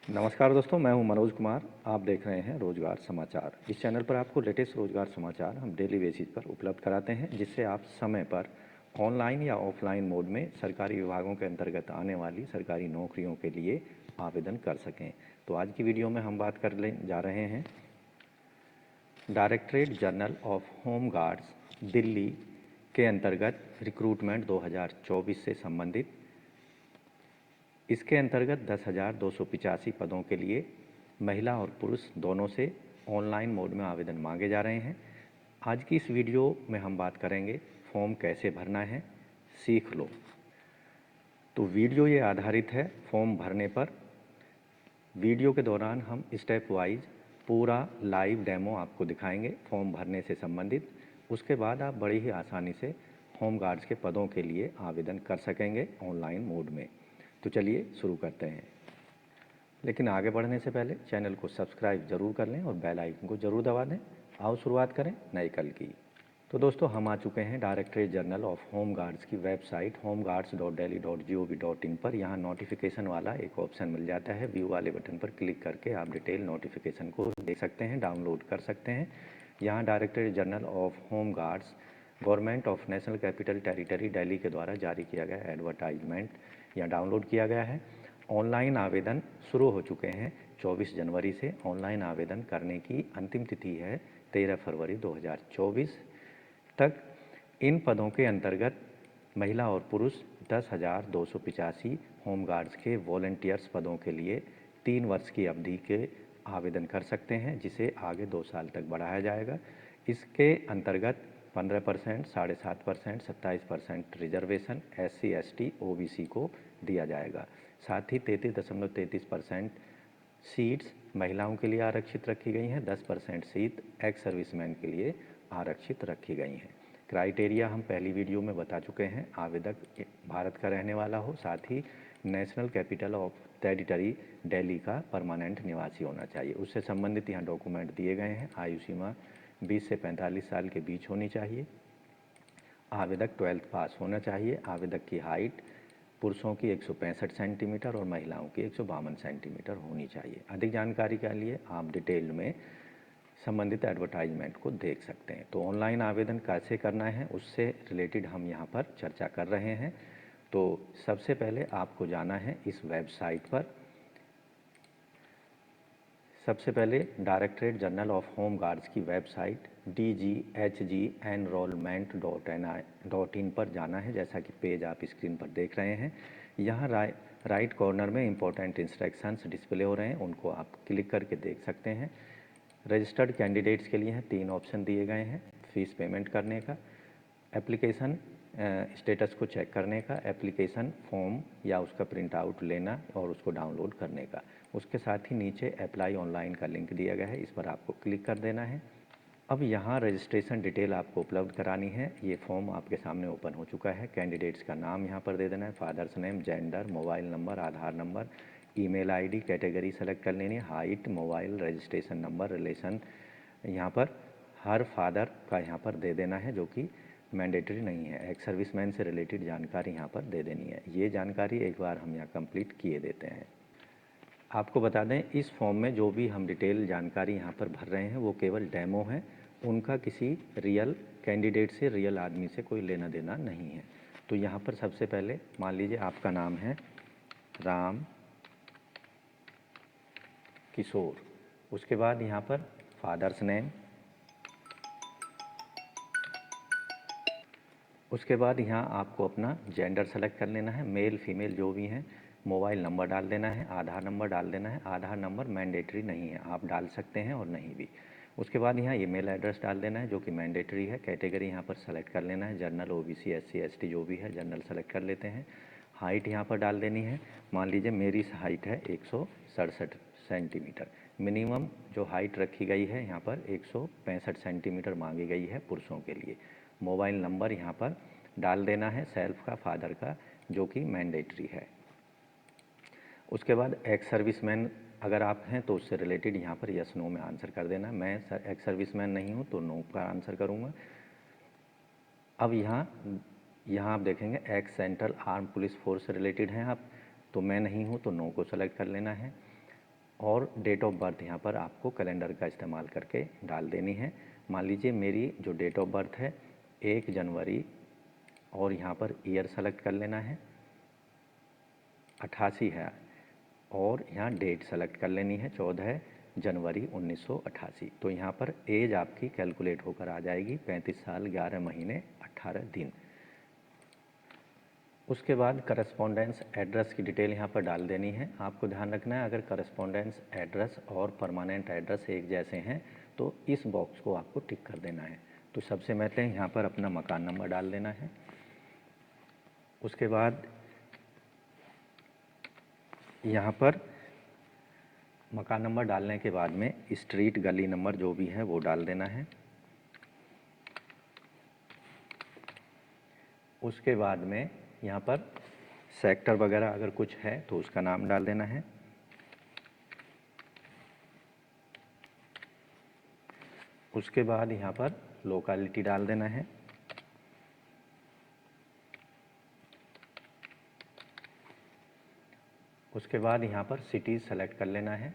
नमस्कार दोस्तों, मैं हूं मनोज कुमार। आप देख रहे हैं रोजगार समाचार। इस चैनल पर आपको लेटेस्ट रोजगार समाचार हम डेली बेसिस पर उपलब्ध कराते हैं, जिससे आप समय पर ऑनलाइन या ऑफलाइन मोड में सरकारी विभागों के अंतर्गत आने वाली सरकारी नौकरियों के लिए आवेदन कर सकें। तो आज की वीडियो में हम बात करने जा रहे हैं directorate general of home guards Delhi के अंतर्गत रिक्रूटमेंट 2024 से संबंधित। इसके अंतर्गत 10,285 पदों के लिए महिला और पुरुष दोनों से ऑनलाइन मोड में आवेदन मांगे जा रहे हैं। आज की इस वीडियो में हम बात करेंगे फॉर्म कैसे भरना है, सीख लो। तो वीडियो ये आधारित है फॉर्म भरने पर। वीडियो के दौरान हम स्टेप वाइज पूरा लाइव डेमो आपको दिखाएंगे फॉर्म भरने से संबंधित। उसके बाद आप बड़ी ही आसानी से होम गार्ड्स के पदों के लिए आवेदन कर सकेंगे ऑनलाइन मोड में। तो चलिए शुरू करते हैं। लेकिन आगे बढ़ने से पहले चैनल को सब्सक्राइब जरूर कर लें और बेल आइकन को जरूर दबा दें। आओ शुरुआत करें नए कल की। तो दोस्तों, हम आ चुके हैं directorate general of home guards की वेबसाइट homeguards.delhi.gov.in पर। यहाँ नोटिफिकेशन वाला एक ऑप्शन मिल जाता है। व्यू वाले बटन पर क्लिक करके आप डिटेल नोटिफिकेशन को देख सकते हैं, डाउनलोड कर सकते हैं। यहाँ directorate general of home guards government of national capital territory Delhi के द्वारा जारी किया गया एडवर्टाइजमेंट यहाँ डाउनलोड किया गया है। ऑनलाइन आवेदन शुरू हो चुके हैं 24 जनवरी से। ऑनलाइन आवेदन करने की अंतिम तिथि है 13 फरवरी 2024 तक। इन पदों के अंतर्गत महिला और पुरुष 10,285 होमगार्ड्स के वॉलंटियर्स पदों के लिए 3 वर्ष की अवधि के आवेदन कर सकते हैं, जिसे आगे 2 साल तक बढ़ाया जाएगा। इसके अंतर्गत 15%, 7.5%, 27% रिजर्वेशन SC, ST, OBC को दिया जाएगा। साथ ही 33.33% सीट्स महिलाओं के लिए आरक्षित रखी गई हैं। 10% सीट एक्स सर्विसमैन के लिए आरक्षित रखी गई हैं। क्राइटेरिया हम पहली वीडियो में बता चुके हैं। आवेदक भारत का रहने वाला हो, साथ ही national capital of territory Delhi का परमानेंट निवासी होना चाहिए। उससे संबंधित यहाँ डॉक्यूमेंट दिए गए हैं। आयु सीमा 20 से 45 साल के बीच होनी चाहिए। आवेदक 12th पास होना चाहिए। आवेदक की हाइट पुरुषों की 165 सेंटीमीटर और महिलाओं की 152 सेंटीमीटर होनी चाहिए। अधिक जानकारी के लिए आप डिटेल में संबंधित एडवर्टाइजमेंट को देख सकते हैं। तो ऑनलाइन आवेदन कैसे करना है उससे रिलेटेड हम यहाँ पर चर्चा कर रहे हैं। तो सबसे पहले आपको जाना है इस वेबसाइट पर। सबसे पहले directorate general of home guards की वेबसाइट dghgenrollment.in पर जाना है। जैसा कि पेज आप स्क्रीन पर देख रहे हैं, यहाँ राइट कॉर्नर में इंपॉर्टेंट इंस्ट्रक्शंस डिस्प्ले हो रहे हैं, उनको आप क्लिक करके देख सकते हैं। रजिस्टर्ड कैंडिडेट्स के लिए 3 ऑप्शन दिए गए हैं। फीस पेमेंट करने का, एप्लीकेशन स्टेटस को चेक करने का, एप्लीकेशन फॉर्म या उसका प्रिंट आउट लेना और उसको डाउनलोड करने का। उसके साथ ही नीचे अप्लाई ऑनलाइन का लिंक दिया गया है, इस पर आपको क्लिक कर देना है। अब यहाँ रजिस्ट्रेशन डिटेल आपको उपलब्ध करानी है। ये फॉर्म आपके सामने ओपन हो चुका है। कैंडिडेट्स का नाम यहाँ पर दे देना है, father's name, gender, mobile number, Aadhaar number, email ID, category select कर लेनी है, height, mobile, registration number, relation यहाँ पर हर फादर का यहाँ पर दे देना है, जो कि मैंडेटरी नहीं है। एक्स सर्विसमैन से रिलेटेड जानकारी यहाँ पर दे देनी है। ये जानकारी एक बार हम यहाँ कंप्लीट किए देते हैं। आपको बता दें, इस फॉर्म में जो भी हम डिटेल जानकारी यहाँ पर भर रहे हैं वो केवल डेमो है। उनका किसी रियल कैंडिडेट से, रियल आदमी से कोई लेना देना नहीं है। तो यहाँ पर सबसे पहले मान लीजिए आपका नाम है राम किशोर। उसके बाद यहाँ पर फादर्स नेम, उसके बाद यहाँ आपको अपना जेंडर सेलेक्ट कर लेना है, मेल फीमेल जो भी हैं। मोबाइल नंबर डाल देना है, आधार नंबर डाल देना है। आधार नंबर मैंडेटरी नहीं है, आप डाल सकते हैं और नहीं भी। उसके बाद यहाँ ईमेल एड्रेस डाल देना है, जो कि मैंडेटरी है। कैटेगरी यहाँ पर सेलेक्ट कर लेना है, जनरल, OBC, SC, ST जो भी है, जनरल सेलेक्ट कर लेते हैं। हाइट यहाँ पर डाल देनी है। मान लीजिए मेरी हाइट है 167 सेंटीमीटर। मिनिमम जो हाइट रखी गई है यहाँ पर 165 सेंटीमीटर मांगी गई है पुरुषों के लिए। मोबाइल नंबर यहाँ पर डाल देना है, सेल्फ का, फादर का, जो कि मैंडेटरी है। उसके बाद एक्स सर्विसमैन अगर आप हैं तो उससे रिलेटेड यहाँ पर यस नो में आंसर कर देना। मैं एक्स सर्विसमैन नहीं हूँ तो नो का आंसर करूँगा। अब यहाँ आप देखेंगे x central arm police force से रिलेटेड हैं आप, तो मैं नहीं हूँ तो नो को सेलेक्ट कर लेना है। और डेट ऑफ बर्थ यहाँ पर आपको कैलेंडर का इस्तेमाल करके डाल देनी है। मान लीजिए मेरी जो डेट ऑफ बर्थ है 1 जनवरी, और यहाँ पर ईयर सेलेक्ट कर लेना है 88 है, और यहाँ डेट सेलेक्ट कर लेनी है 14 जनवरी 1988। तो यहाँ पर एज आपकी कैलकुलेट होकर आ जाएगी 35 साल 11 महीने 18 दिन। उसके बाद करस्पॉन्डेंस एड्रेस की डिटेल यहाँ पर डाल देनी है। आपको ध्यान रखना है, अगर करस्पॉन्डेंस एड्रेस और परमानेंट एड्रेस एक जैसे हैं तो इस बॉक्स को आपको टिक कर देना है। तो सबसे पहले यहाँ पर अपना मकान नंबर डाल देना है। उसके बाद यहाँ पर मकान नंबर डालने के बाद में स्ट्रीट गली नंबर जो भी है वो डाल देना है। उसके बाद में यहाँ पर सेक्टर वगैरह अगर कुछ है तो उसका नाम डाल देना है। उसके बाद यहाँ पर लोकेलिटी डाल देना है। उसके बाद यहाँ पर सिटी सेलेक्ट कर लेना है।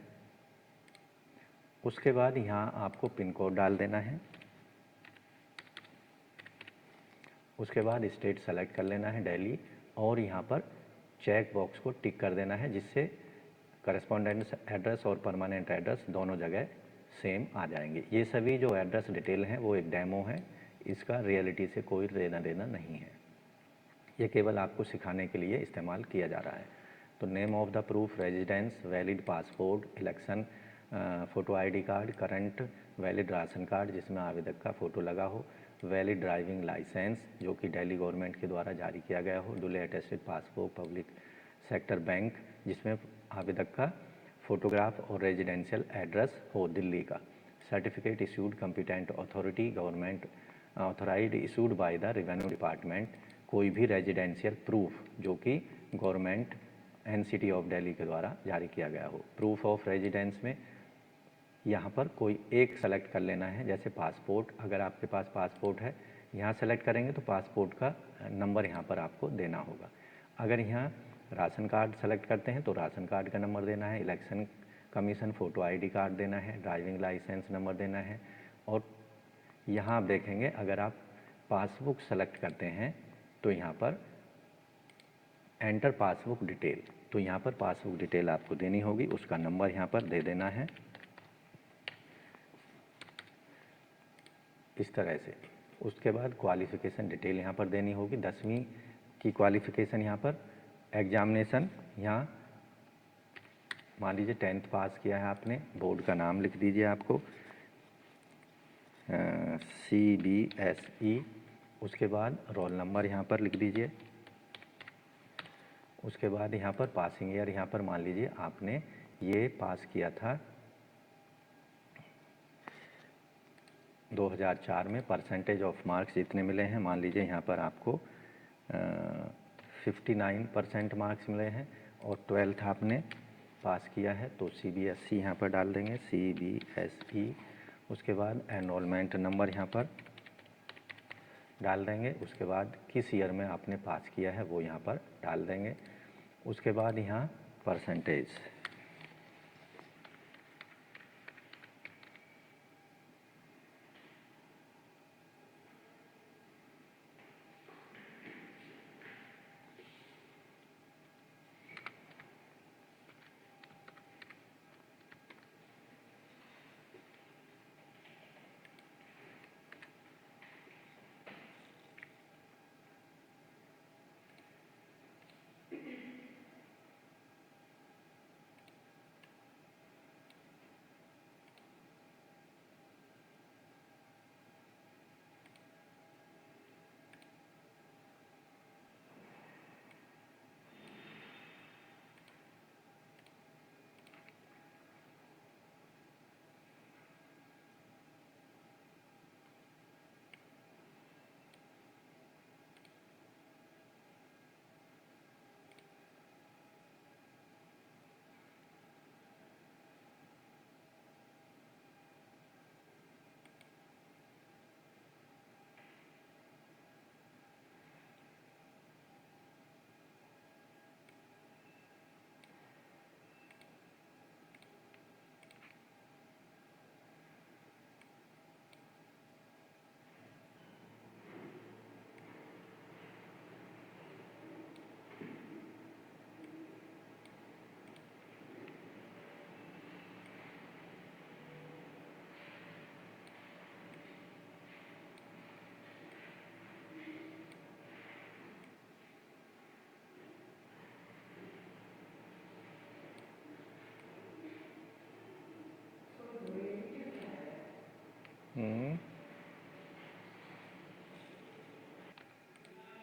उसके बाद यहाँ आपको पिन कोड डाल देना है। उसके बाद स्टेट सेलेक्ट कर लेना है दिल्ली, और यहाँ पर चेक बॉक्स को टिक कर देना है, जिससे करस्पॉन्डेंस एड्रेस और परमानेंट एड्रेस दोनों जगह सेम आ जाएंगे। ये सभी जो एड्रेस डिटेल हैं वो एक डेमो है, इसका रियलिटी से कोई लेना देना नहीं है। ये केवल आपको सिखाने के लिए इस्तेमाल किया जा रहा है। तो name of the proof, residence, valid passport, election photo ID card, current valid ration card जिसमें आवेदक का फ़ोटो लगा हो, वैलिड ड्राइविंग लाइसेंस जो कि दिल्ली गवर्नमेंट के द्वारा जारी किया गया हो, duly attested passport, public sector bank जिसमें आवेदक का फ़ोटोग्राफ और रेजिडेंशियल एड्रेस हो दिल्ली का, certificate issued competent authority government authorised issued by the revenue department, कोई भी रेजिडेंशियल प्रूफ जो कि गवर्नमेंट एनसीटी ऑफ दिल्ली के द्वारा जारी किया गया हो। प्रूफ ऑफ रेजिडेंस में यहाँ पर कोई एक सेलेक्ट कर लेना है, जैसे पासपोर्ट, अगर आपके पास पासपोर्ट है यहाँ सेलेक्ट करेंगे तो पासपोर्ट का नंबर यहाँ पर आपको देना होगा। अगर यहाँ राशन कार्ड सेलेक्ट करते हैं तो राशन कार्ड का नंबर देना है, election commission photo ID card देना है, ड्राइविंग लाइसेंस नंबर देना है। और यहाँ आप देखेंगे अगर आप पासबुक सेलेक्ट करते हैं तो यहाँ पर एंटर पासबुक डिटेल, तो यहाँ पर पासबुक डिटेल आपको देनी होगी, उसका नंबर यहाँ पर दे देना है इस तरह से। उसके बाद क्वालिफ़िकेशन डिटेल यहाँ पर देनी होगी, 10वीं की क्वालिफ़िकेशन यहाँ पर, एग्जामिनेशन यहाँ मान लीजिए 10th पास किया है आपने, बोर्ड का नाम लिख दीजिए आपको CBSE। उसके बाद रोल नंबर यहाँ पर लिख दीजिए। उसके बाद यहाँ पर पासिंग ईयर यहाँ पर मान लीजिए आपने ये पास किया था 2004 में, परसेंटेज ऑफ मार्क्स जितने मिले हैं मान लीजिए यहाँ पर आपको 59% मार्क्स मिले हैं, और 12th आपने पास किया है तो CBSE यहाँ पर डाल देंगे, CBSE। उसके बाद एनरोलमेंट नंबर यहाँ पर डाल देंगे। उसके बाद किस ईयर में आपने पास किया है वो यहाँ पर डाल देंगे। उसके बाद यहाँ परसेंटेज,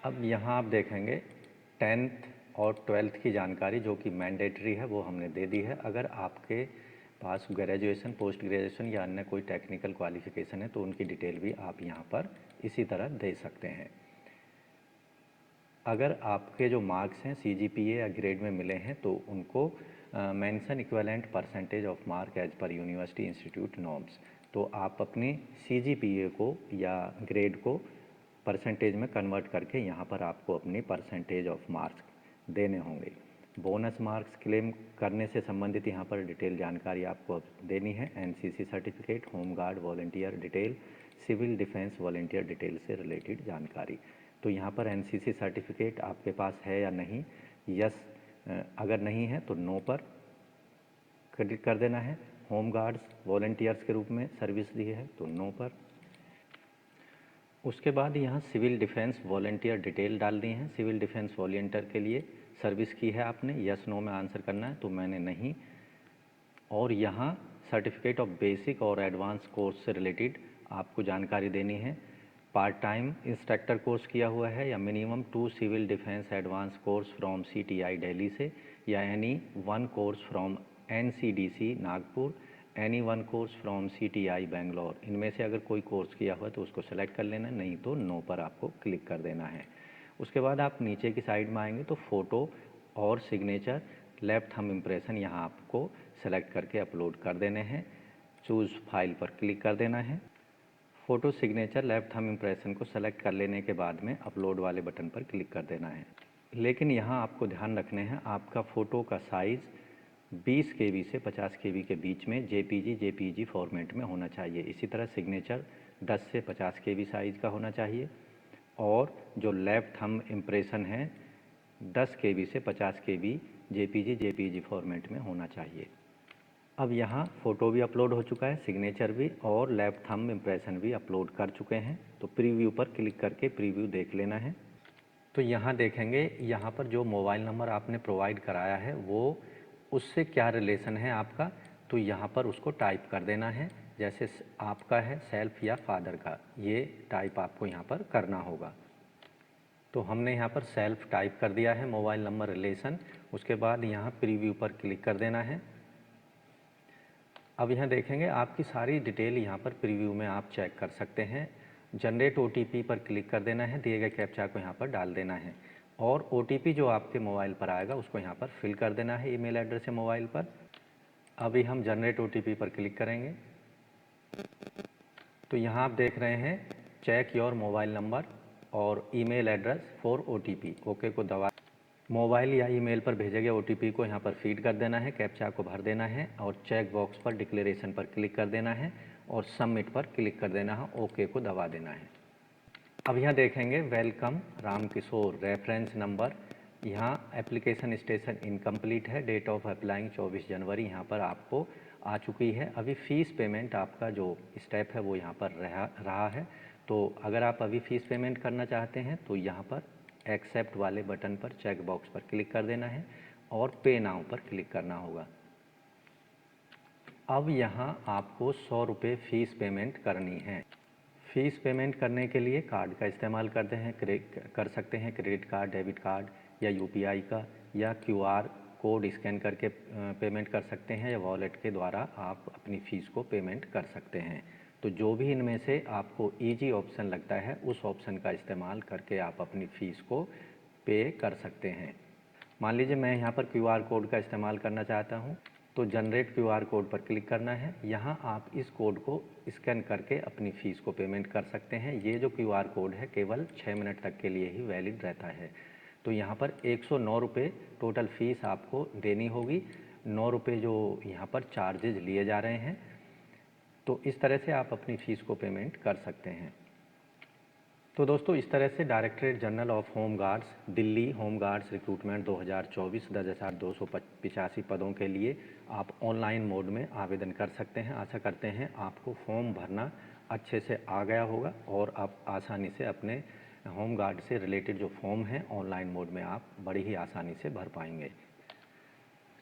अब यहाँ आप देखेंगे 10th और 12th की जानकारी जो कि मैंडेटरी है वो हमने दे दी है। अगर आपके पास ग्रेजुएशन, पोस्ट ग्रेजुएशन या अन्य कोई टेक्निकल क्वालिफिकेशन है तो उनकी डिटेल भी आप यहाँ पर इसी तरह दे सकते हैं। अगर आपके जो मार्क्स हैं CGPA या ग्रेड में मिले हैं तो उनको mention equivalent percentage of mark as per university institute norms. तो आप अपनी CGPA को या ग्रेड को परसेंटेज में कन्वर्ट करके यहाँ पर आपको अपनी परसेंटेज ऑफ मार्क्स देने होंगे। बोनस मार्क्स क्लेम करने से संबंधित यहाँ पर डिटेल जानकारी आपको देनी है। NCC certificate, home guard volunteer detail, civil defence volunteer detail से रिलेटेड जानकारी। तो यहाँ पर NCC सर्टिफिकेट आपके पास है या नहीं, यस अगर नहीं है तो नो पर क्लिक कर देना है। होम गार्ड्स वॉलंटियर्स के रूप में सर्विस दी है तो नो पर। उसके बाद यहाँ सिविल डिफेंस वॉलंटियर डिटेल डाल दी है। सिविल डिफेंस वॉलंटियर के लिए सर्विस की है आपने, यस नो में आंसर करना है, तो मैंने नहीं। और यहाँ सर्टिफिकेट ऑफ बेसिक और एडवांस कोर्स से रिलेटेड आपको जानकारी देनी है। पार्ट टाइम इंस्ट्रक्टर कोर्स किया हुआ है या minimum 2 civil defence advance course from CTI Delhi से, या any 1 course from NCDC Nagpur, any 1 course from CTI Bangalore. इनमें से अगर कोई कोर्स किया हुआ है तो उसको सेलेक्ट कर लेना, नहीं तो नो पर आपको क्लिक कर देना है। उसके बाद आप नीचे की साइड में आएंगे तो फ़ोटो और सिग्नेचर, लेफ्ट थंब इम्प्रेशन यहाँ आपको सेलेक्ट करके अपलोड कर देने हैं। चूज़ फाइल पर क्लिक कर देना है। Photo, signature, left thumb impression को सेलेक्ट कर लेने के बाद में अपलोड वाले बटन पर क्लिक कर देना है। लेकिन यहाँ आपको ध्यान रखने हैं, आपका फ़ोटो का साइज़ 20 KB से 50 KB के बीच में JPG फॉर्मेट में होना चाहिए। इसी तरह सिग्नेचर 10 से 50 KB साइज़ का होना चाहिए और जो लेफ्ट थंब इम्प्रेशन है 10 KB से 50 KB JPG फॉर्मेट में होना चाहिए। अब यहाँ फ़ोटो भी अपलोड हो चुका है, सिग्नेचर भी और लेफ्ट थंब इम्प्रेशन भी अपलोड कर चुके हैं। तो प्रीव्यू पर क्लिक करके प्रीव्यू देख लेना है। तो यहाँ देखेंगे, यहाँ पर जो मोबाइल नंबर आपने प्रोवाइड कराया है वो उससे क्या रिलेशन है आपका, तो यहाँ पर उसको टाइप कर देना है। जैसे आपका है सेल्फ या फादर का, ये टाइप आपको यहाँ पर करना होगा। तो हमने यहाँ पर सेल्फ टाइप कर दिया है, मोबाइल नंबर रिलेशन। उसके बाद यहाँ प्रीव्यू पर क्लिक कर देना है। अब यहाँ देखेंगे आपकी सारी डिटेल यहाँ पर प्रीव्यू में आप चेक कर सकते हैं। जनरेट OTP पर क्लिक कर देना है, दिए गए कैप्चा को यहाँ पर डाल देना है और OTP जो आपके मोबाइल पर आएगा उसको यहाँ पर फिल कर देना है ईमेल एड्रेस से मोबाइल पर। अभी हम जनरेट OTP पर क्लिक करेंगे तो यहाँ आप देख रहे हैं चेक योर मोबाइल नंबर और email address for OTP। Okay को दबा मोबाइल या ईमेल पर भेजे गए OTP को यहाँ पर फीड कर देना है, कैप्चा को भर देना है और चेक बॉक्स पर डिक्लेरेशन पर क्लिक कर देना है और सबमिट पर क्लिक कर देना है, ओके को दबा देना है। अब यहाँ देखेंगे welcome Ram Kishore, reference number, यहाँ एप्लीकेशन स्टेशन इनकम्प्लीट है, डेट ऑफ अप्लाइंग 24 जनवरी यहाँ पर आपको आ चुकी है। अभी फ़ीस पेमेंट आपका जो स्टेप है वो यहाँ पर रहा है। तो अगर आप अभी फ़ीस पेमेंट करना चाहते हैं तो यहाँ पर एक्सेप्ट वाले बटन पर चेक बॉक्स पर क्लिक कर देना है और पे नाउ पर क्लिक करना होगा। अब यहाँ आपको 100 रुपये फ़ीस पेमेंट करनी है। फ़ीस पेमेंट करने के लिए कार्ड का इस्तेमाल कर सकते हैं, क्रेडिट कार्ड, डेबिट कार्ड या UPI का, या QR कोड स्कैन करके पेमेंट कर सकते हैं, या वॉलेट के द्वारा आप अपनी फ़ीस को पेमेंट कर सकते हैं। तो जो भी इनमें से आपको ईजी ऑप्शन लगता है उस ऑप्शन का इस्तेमाल करके आप अपनी फ़ीस को पे कर सकते हैं। मान लीजिए मैं यहाँ पर QR कोड का इस्तेमाल करना चाहता हूँ तो जनरेट QR कोड पर क्लिक करना है। यहाँ आप इस कोड को स्कैन करके अपनी फ़ीस को पेमेंट कर सकते हैं। ये जो QR कोड है केवल 6 मिनट तक के लिए ही वैलिड रहता है। तो यहाँ पर 109 रुपये टोटल फ़ीस आपको देनी होगी। 9 रुपये जो यहाँ पर चार्जेज लिए जा रहे हैं। तो इस तरह से आप अपनी फ़ीस को पेमेंट कर सकते हैं। तो दोस्तों इस तरह से directorate general of home guards Delhi home guards recruitment 2024 10,285 पदों के लिए आप ऑनलाइन मोड में आवेदन कर सकते हैं। आशा करते हैं आपको फॉर्म भरना अच्छे से आ गया होगा और आप आसानी से अपने होम गार्ड से रिलेटेड जो फॉर्म है ऑनलाइन मोड में आप बड़ी ही आसानी से भर पाएंगे।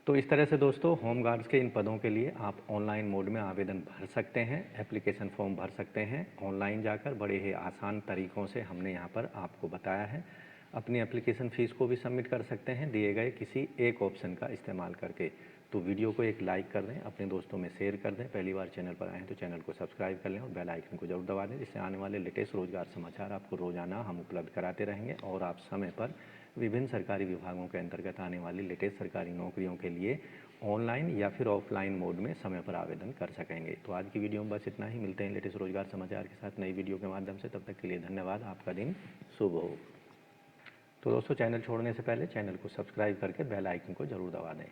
तो इस तरह से दोस्तों होम गार्ड्स के इन पदों के लिए आप ऑनलाइन मोड में आवेदन भर सकते हैं, एप्लीकेशन फॉर्म भर सकते हैं ऑनलाइन जाकर। बड़े ही आसान तरीक़ों से हमने यहाँ पर आपको बताया है। अपनी एप्लीकेशन फ़ीस को भी सबमिट कर सकते हैं दिए गए किसी एक ऑप्शन का इस्तेमाल करके। तो वीडियो को एक लाइक कर दें, अपने दोस्तों में शेयर कर दें। पहली बार चैनल पर आए हैं तो चैनल को सब्सक्राइब कर लें और बेल आइकन को जरूर दबा दें, जिससे आने वाले लेटेस्ट रोजगार समाचार आपको रोजाना हम उपलब्ध कराते रहेंगे और आप समय पर विभिन्न सरकारी विभागों के अंतर्गत आने वाली लेटेस्ट सरकारी नौकरियों के लिए ऑनलाइन या फिर ऑफलाइन मोड में समय पर आवेदन कर सकेंगे। तो आज की वीडियो में बस इतना ही। मिलते हैं लेटेस्ट रोजगार समाचार के साथ नई वीडियो के माध्यम से। तब तक के लिए धन्यवाद। आपका दिन शुभ हो। तो दोस्तों, चैनल छोड़ने से पहले चैनल को सब्सक्राइब करके बेल आइकन को ज़रूर दबा दें।